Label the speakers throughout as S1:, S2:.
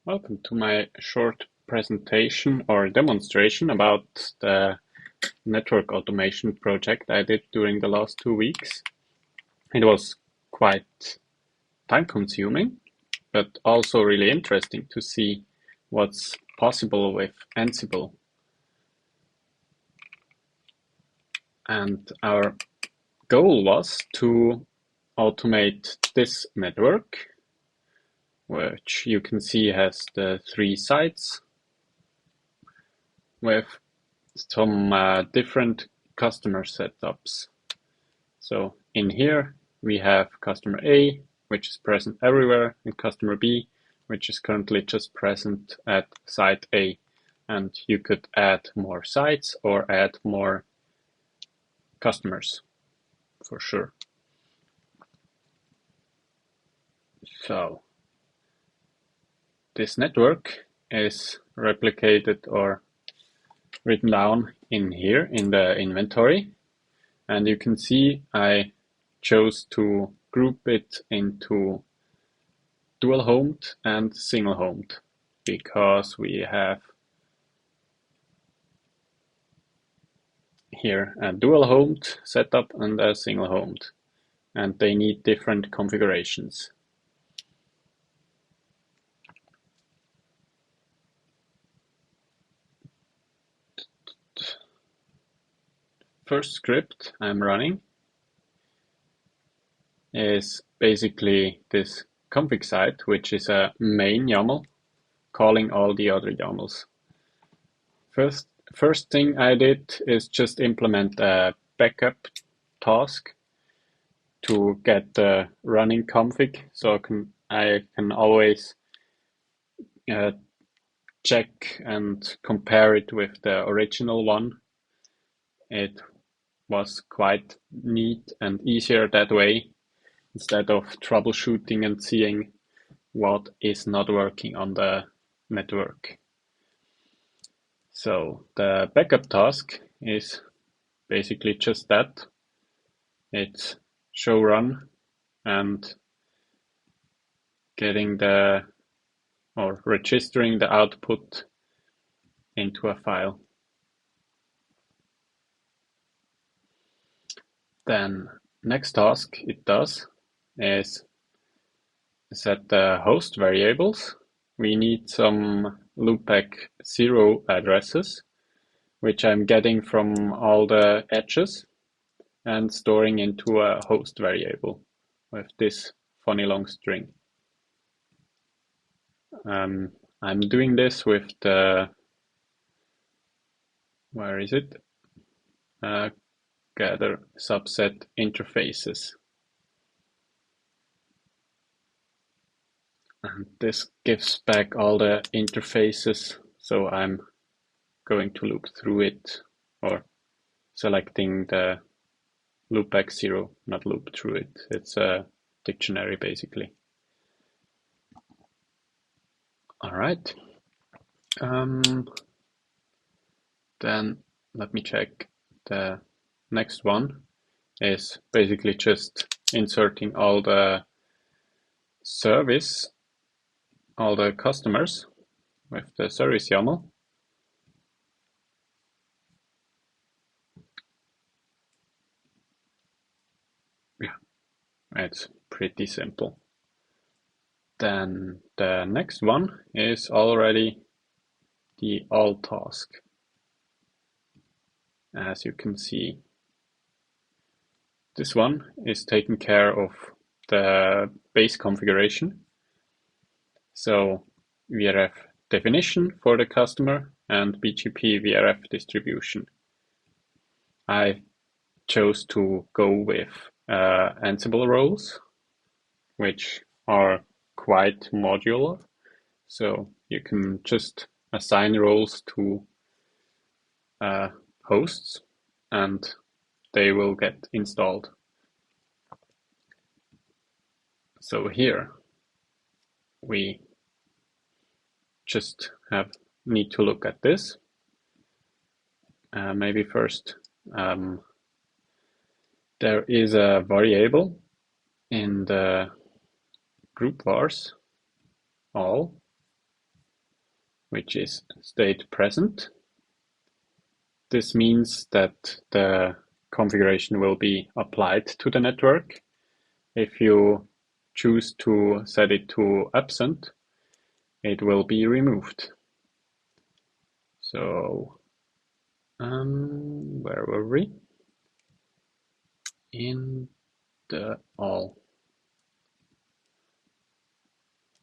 S1: Welcome to my short presentation or demonstration about the network automation project I did during the last 2 weeks. It was quite time-consuming, but also really interesting to see what's possible with Ansible. And our goal was to automate this network, which you can see has the 3 sites with some different customer setups. So in here we have customer A, which is present everywhere, and customer B, which is currently just present at site A. And you could add more sites or add more customers for sure. So this network is replicated or written down in here in the inventory, and you can see I chose to group it into dual homed and single homed because we have here a dual homed setup and a single homed, and they need different configurations. First script I'm running is basically this config site, which is a main YAML calling all the other YAMLs. First thing I did is just implement a backup task to get the running config, so I can always check and compare it with the original one. It was quite neat and easier that way, instead of troubleshooting and seeing what is not working on the network. So the backup task is basically just that. It's show run and getting or registering the output into a file. Then next task it does is set the host variables. We need some loopback 0 addresses, which I'm getting from all the edges and storing into a host variable with this funny long string. I'm doing this with the, where is it? Gather subset interfaces. And this gives back all the interfaces, so I'm going to loop through it, or selecting the loopback 0, not loop through it. It's a dictionary basically. All right. Then let me check. The next one is basically just inserting all the all the customers with the service YAML. Yeah, it's pretty simple. Then the next one is already the all task. As you can see, this one is taking care of the base configuration. So VRF definition for the customer and BGP VRF distribution. I chose to go with Ansible roles, which are quite modular. So you can just assign roles to hosts and they will get installed. So here we just need to look at this. Maybe first, there is a variable in the group vars all, which is state present. This means that the configuration will be applied to the network. If you choose to set it to absent, it will be removed. So, where were we? In the all.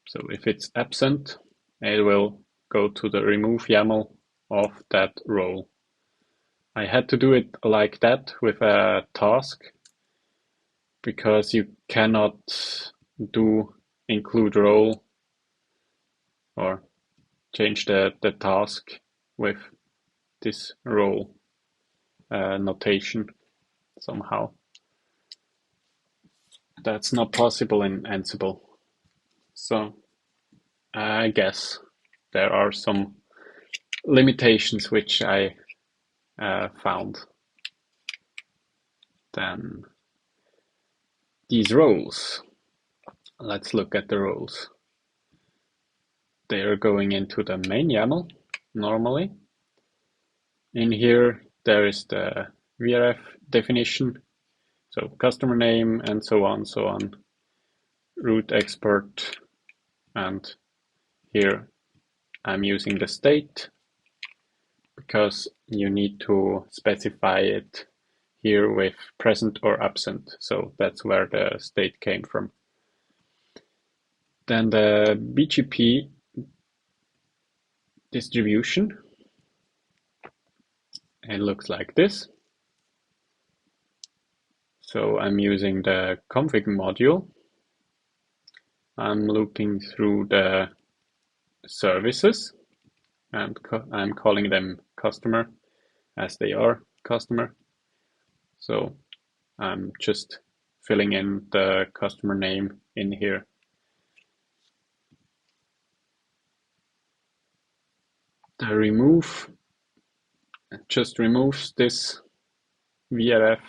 S1: So if it's absent, it will go to the remove YAML of that role. I had to do it like that with a task because you cannot do include role or change the task with this role notation somehow. That's not possible in Ansible. So I guess there are some limitations which I found. Then these roles. Let's look at the roles. They are going into the main YAML normally. In here, there is the VRF definition, so customer name and so on, root expert, and here I'm using the state because you need to specify it here with present or absent, so that's where the state came from. Then the BGP distribution, it looks like this. So I'm using the config module. I'm looping through the services and I'm calling them customer as they are customer. So I'm just filling in the customer name in here. The remove just removes this VRF.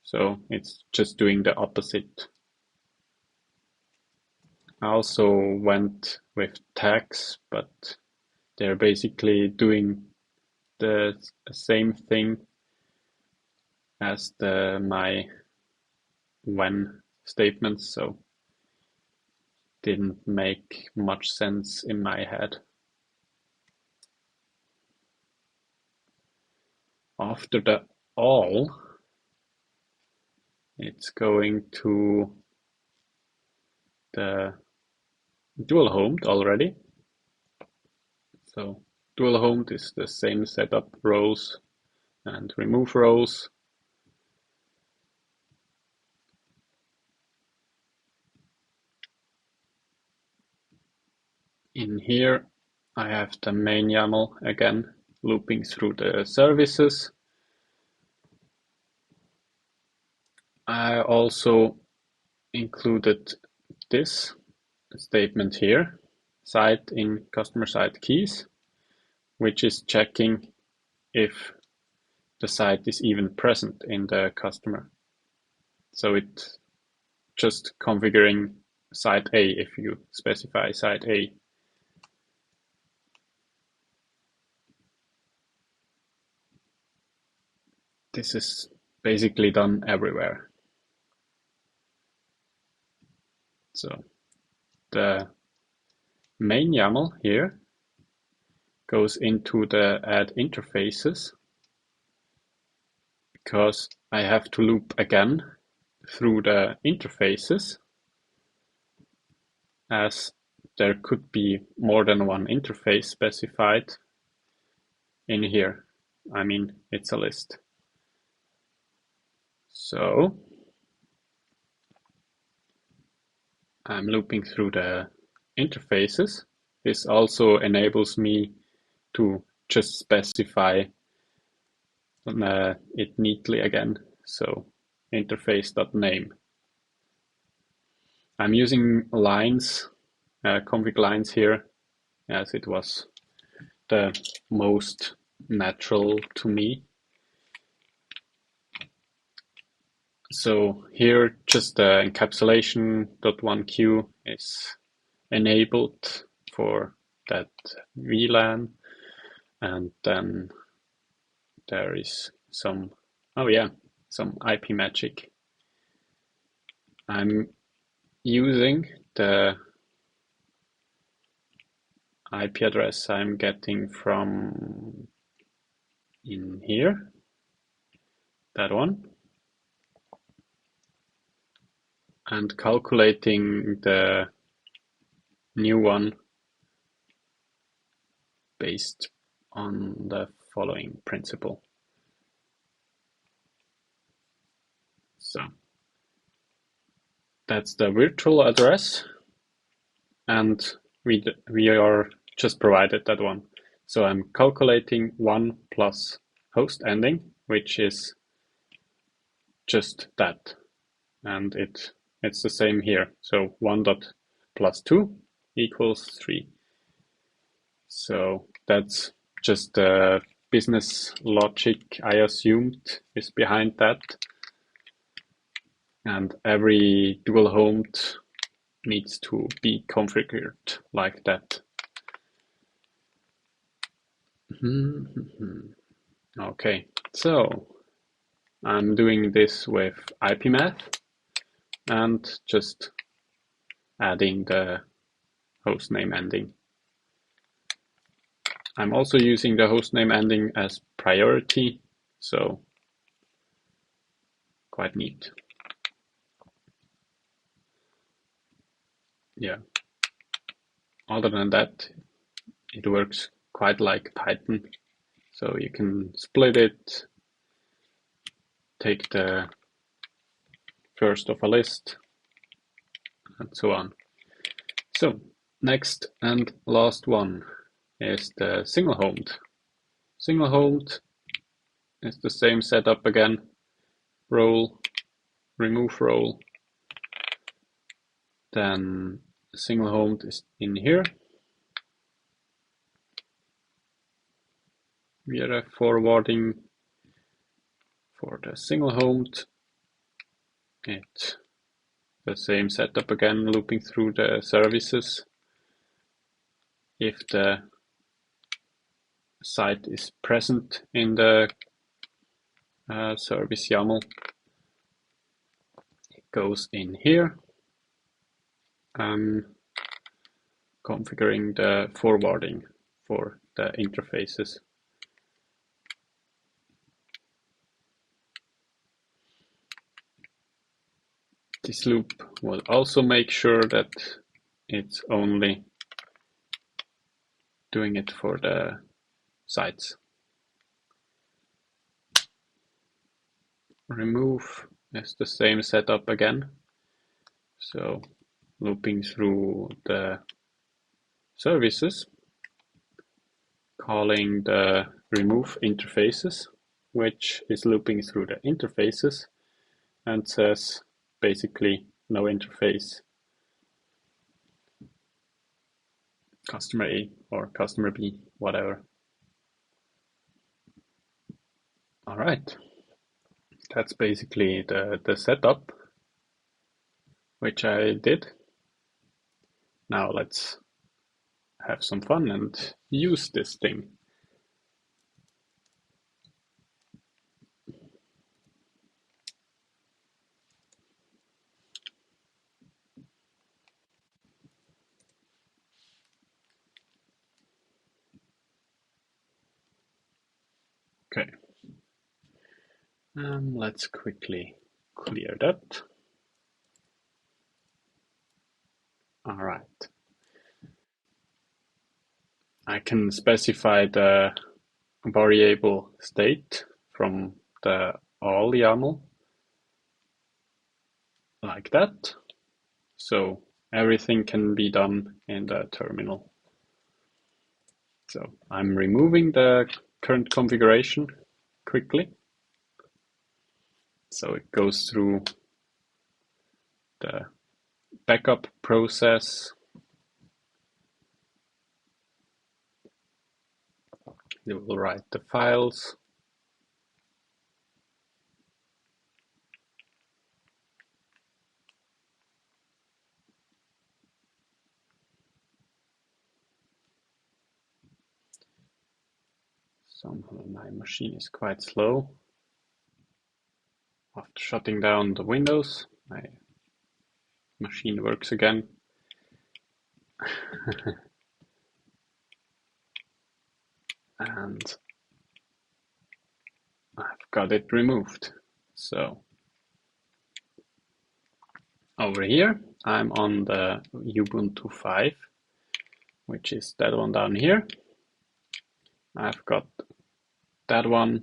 S1: So it's just doing the opposite. I also went with tags, but they're basically doing the same thing as my when statements, so didn't make much sense in my head. After the all, it's going to the dual homed already. So dual homed is the same setup, roles and remove roles. In here, I have the main YAML again, looping through the services. I also included this statement here, site in customer site keys, which is checking if the site is even present in the customer. So it's just configuring site A if you specify site A. This is basically done everywhere. So the main YAML here goes into the add interfaces because I have to loop again through the interfaces as there could be more than one interface specified in here. I mean, it's a list. So I'm looping through the interfaces. This also enables me to just specify it neatly again. So interface.name. I'm using lines, config lines here, as it was the most natural to me. So here just the encapsulation.1q is enabled for that VLAN, and then there is some, oh yeah, some IP magic. I'm using the IP address I'm getting from in here, that one, and calculating the new one based on the following principle. So that's the virtual address, and we are just provided that one. So I'm calculating 1 plus host ending, which is just that, and it's the same here. So 1 dot plus 2 equals 3. So that's just the business logic I assumed is behind that. And every dual homed needs to be configured like that. Okay, so I'm doing this with IPMath and just adding the hostname ending. I'm also using the hostname ending as priority, so quite neat. Yeah. Other than that, it works quite like Python. So you can split it, take the first of a list, and so on. So next and last one is the single homed. Single homed is the same setup again. Role, remove role. Then single homed is in here. VRF forwarding for the single homed. It's the same setup again, looping through the services. If the site is present in the service YAML, it goes in here. I'm configuring the forwarding for the interfaces. This loop will also make sure that it's only doing it for the sites. Remove is the same setup again. So looping through the services, calling the remove interfaces, which is looping through the interfaces and says basically no interface, customer A or customer B, whatever. All right, that's basically the setup which I did. Now let's have some fun and use this thing. Okay. Let's quickly clear that. All right. I can specify the variable state from the all YAML like that. So everything can be done in the terminal. So I'm removing the current configuration quickly. So it goes through the backup process. It will write the files. Somehow my machine is quite slow. After shutting down the windows, my machine works again. And I've got it removed. So over here, I'm on the Ubuntu 5, which is that one down here. I've got that one,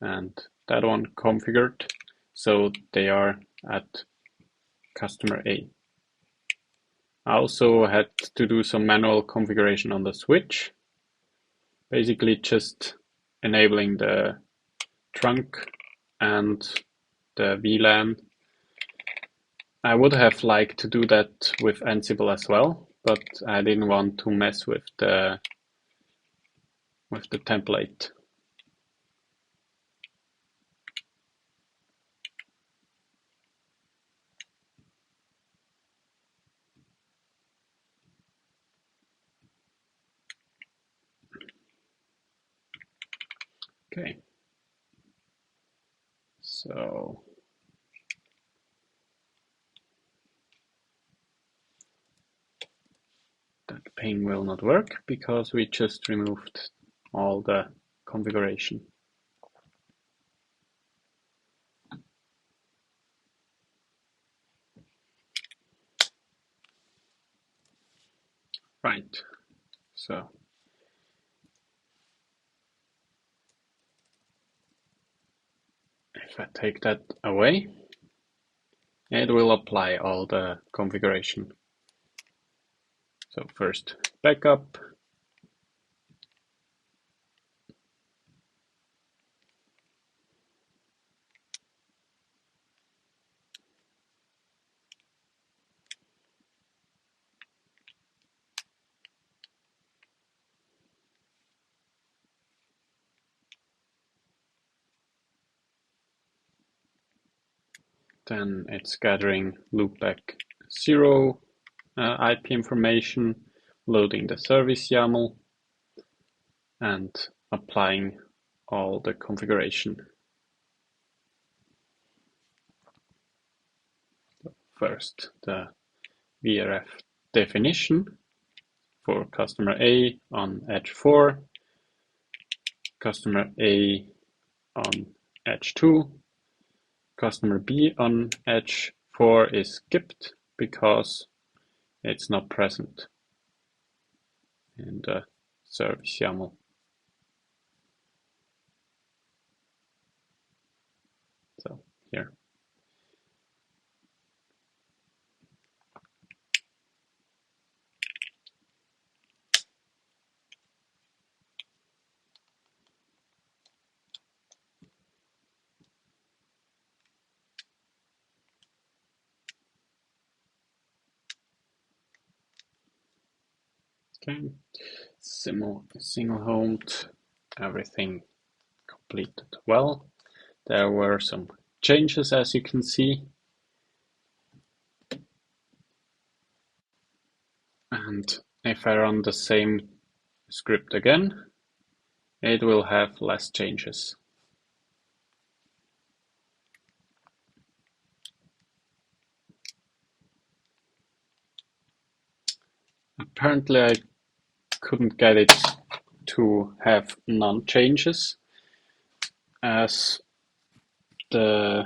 S1: and that one configured, so they are at customer A. I also had to do some manual configuration on the switch, basically just enabling the trunk and the VLAN. I would have liked to do that with Ansible as well, but I didn't want to mess with the template. Okay, so that pane will not work because we just removed all the configuration. Right, so if I take that away, it will apply all the configuration. So first backup, then it's gathering loopback 0 IP information, loading the service YAML, and applying all the configuration. First, the VRF definition for customer A on edge 4, customer A on edge 2, customer B on edge 4 is skipped because it's not present in the service YAML. So here. Okay, single homed, everything completed well. There were some changes, as you can see. And if I run the same script again, it will have less changes. Apparently I couldn't get it to have none changes, as the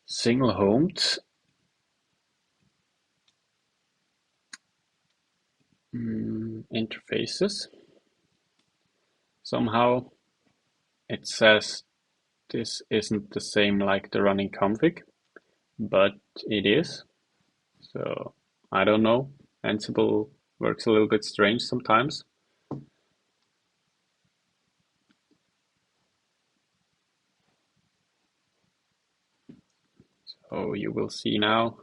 S1: single homed interfaces, somehow it says this isn't the same like the running config, but it is. So I don't know. Ansible works a little bit strange sometimes. So you will see now.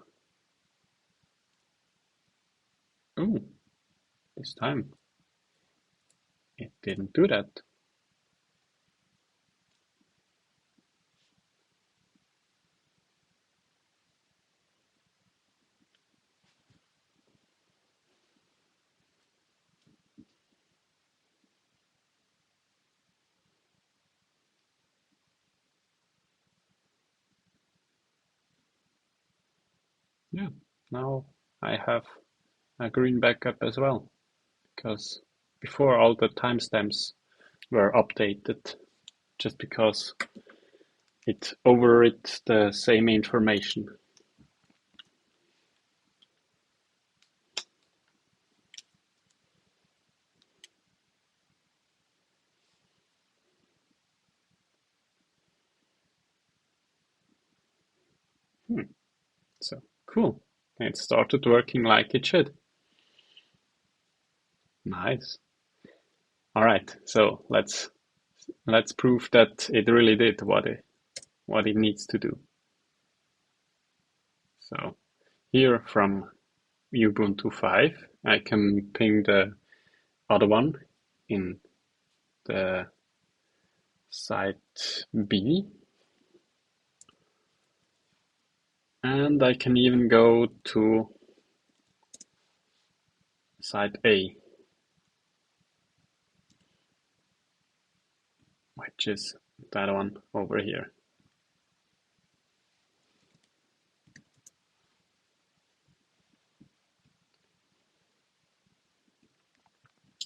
S1: Oh, this time it didn't do that. Yeah, now I have a green backup as well, because before all the timestamps were updated just because it overwrit the same information. So cool. It started working like it should. Nice. All right, so let's prove that it really did what it needs to do. So here from Ubuntu 5, I can ping the other one in the site B, and I can even go to site A, which is that one over here.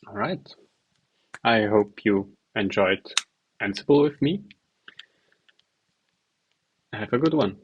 S1: All right. I hope you enjoyed Ansible with me. Have a good one.